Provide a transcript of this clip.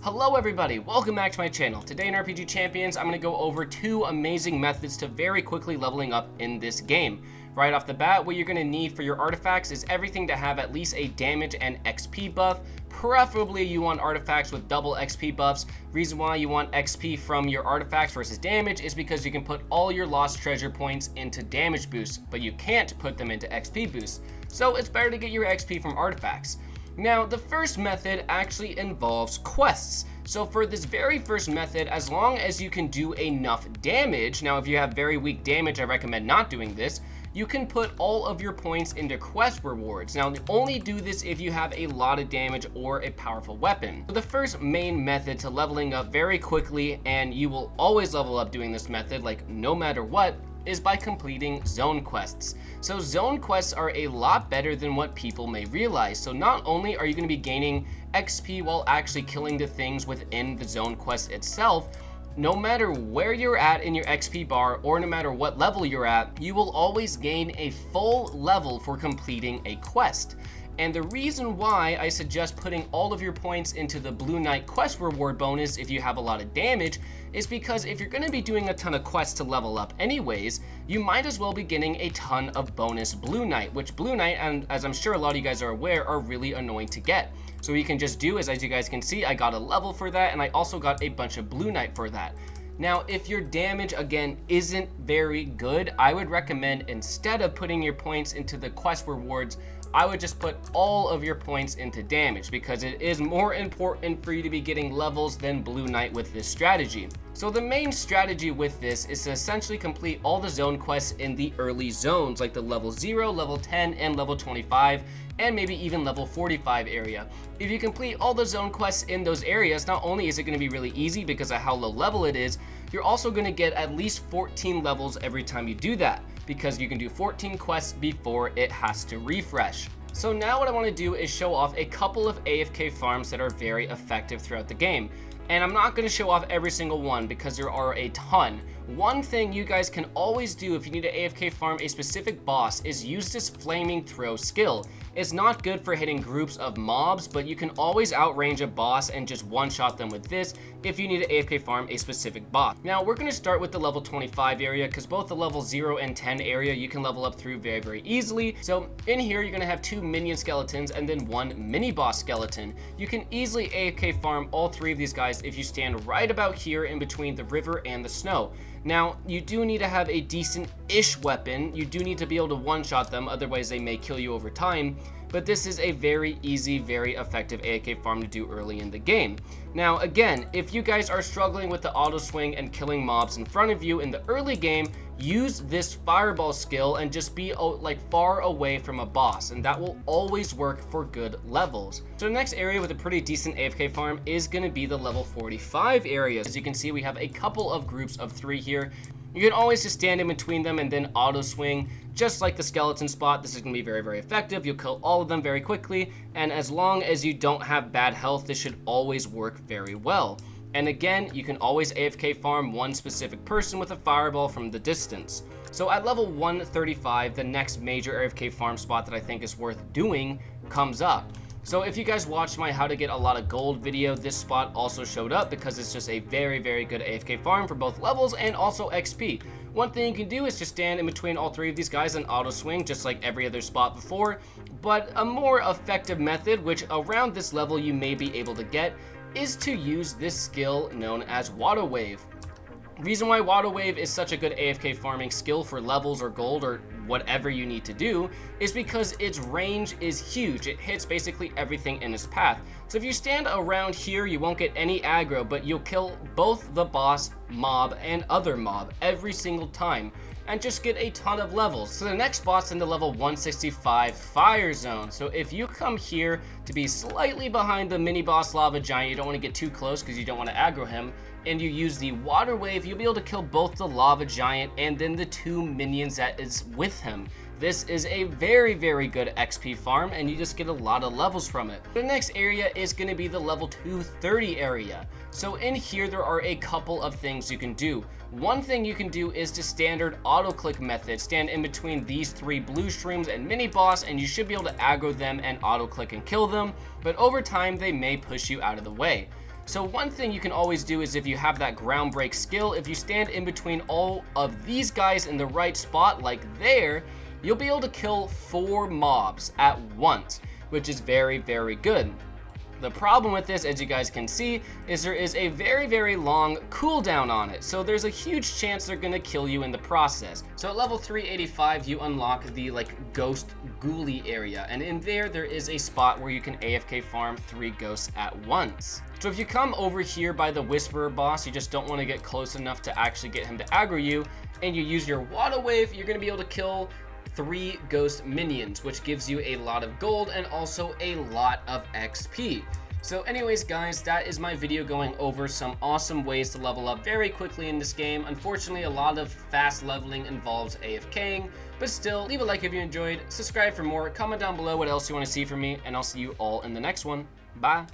Hello everybody, welcome back to my channel. Today in RPG Champions, I'm going to go over two amazing methods to very quickly leveling up in this game. Right off the bat, what you're going to need for your artifacts is everything to have at least a damage and XP buff. Preferably you want artifacts with double XP buffs. Reason why you want XP from your artifacts versus damage is because you can put all your lost treasure points into damage boosts, but you can't put them into XP boosts. So it's better to get your XP from artifacts. Now, the first method actually involves quests. So for this very first method, as long as you can do enough damage, now if you have very weak damage, I recommend not doing this, you can put all of your points into quest rewards. Now, only do this if you have a lot of damage or a powerful weapon. So the first main method to leveling up very quickly, and you will always level up doing this method, like no matter what, is by completing zone quests. So zone quests are a lot better than what people may realize. So not only are you going to be gaining XP while actually killing the things within the zone quest itself, no matter where you're at in your XP bar or no matter what level you're at, you will always gain a full level for completing a quest. And the reason why I suggest putting all of your points into the Blue Knight quest reward bonus if you have a lot of damage is because if you're going to be doing a ton of quests to level up anyways, you might as well be getting a ton of bonus Blue Knight, which Blue Knight, and as I'm sure a lot of you guys are aware, are really annoying to get. So what you can just do is, as you guys can see, I got a level for that and I also got a bunch of Blue Knight for that. Now, if your damage, again, isn't very good, I would recommend instead of putting your points into the quest rewards, I would just put all of your points into damage because it is more important for you to be getting levels than Blue Knight with this strategy. So the main strategy with this is to essentially complete all the zone quests in the early zones, like the level 0, level 10, and level 25, and maybe even level 45 area. If you complete all the zone quests in those areas, not only is it going to be really easy because of how low level it is, you're also going to get at least 14 levels every time you do that, because you can do 14 quests before it has to refresh. So now what I want to do is show off a couple of AFK farms that are very effective throughout the game. And I'm not going to show off every single one because there are a ton. One thing you guys can always do if you need to AFK farm a specific boss is use this flaming throw skill. It's not good for hitting groups of mobs, but you can always outrange a boss and just one-shot them with this if you need to AFK farm a specific boss. Now we're going to start with the level 25 area because both the level 0 and 10 area you can level up through very easily. So in here you're going to have 2 minion skeletons and then 1 mini boss skeleton. You can easily AFK farm all 3 of these guys if you stand right about here in between the river and the snow. Now, you do need to have a decent-ish weapon. You do need to be able to one-shot them, otherwise they may kill you over time. But this is a very easy, very effective AFK farm to do early in the game. Now, again, if you guys are struggling with the auto swing and killing mobs in front of you in the early game, use this fireball skill and just be like far away from a boss, and that will always work for good levels. So the next area with a pretty decent AFK farm is going to be the level 45 area. As you can see, we have a couple of groups of 3 here. You can always just stand in between them and then auto swing. Just like the skeleton spot, this is going to be very effective. You'll kill all of them very quickly, and as long as you don't have bad health, this should always work very well. And again, you can always AFK farm one specific person with a fireball from the distance. So at level 135, the next major AFK farm spot that I think is worth doing comes up. So if you guys watched my how to get a lot of gold video, this spot also showed up because it's just a very good AFK farm for both levels and also XP. One thing you can do is just stand in between all 3 of these guys and auto swing just like every other spot before, but a more effective method, which around this level you may be able to get, is to use this skill known as Water Wave. Reason why Water Wave is such a good AFK farming skill for levels or gold or whatever you need to do is because its range is huge. It hits basically everything in its path. So if you stand around here, you won't get any aggro, but you'll kill both the boss, mob, and other mob every single time, and just get a ton of levels. So the next boss in the level 165 fire zone. So if you come here to be slightly behind the mini boss lava giant, you don't want to get too close because you don't want to aggro him, and you use the water wave, you'll be able to kill both the lava giant and then the 2 minions that is with him. This is a very good XP farm, and you just get a lot of levels from it. The next area is going to be the level 230 area. So in here there are a couple of things you can do. One thing you can do is the standard auto click method. Stand in between these 3 blue shrooms and mini boss, and you should be able to aggro them and auto click and kill them, but over time they may push you out of the way. So one thing you can always do is if you have that ground break skill, if you stand in between all of these guys in the right spot like there, you'll be able to kill 4 mobs at once, which is very, very good. The problem with this, as you guys can see, is there is a very, very long cooldown on it. So there's a huge chance they're gonna kill you in the process. So at level 385, you unlock the ghost ghoulie area. And in there is a spot where you can AFK farm 3 ghosts at once. So if you come over here by the Whisperer boss, you just don't want to get close enough to actually get him to aggro you, and you use your Water Wave, you're gonna be able to kill 3 ghost minions, which gives you a lot of gold and also a lot of XP. So anyways guys, that is my video going over some awesome ways to level up very quickly in this game. Unfortunately, a lot of fast leveling involves AFKing, but still, leave a like if you enjoyed, subscribe for more, comment down below what else you want to see from me, and I'll see you all in the next one. Bye!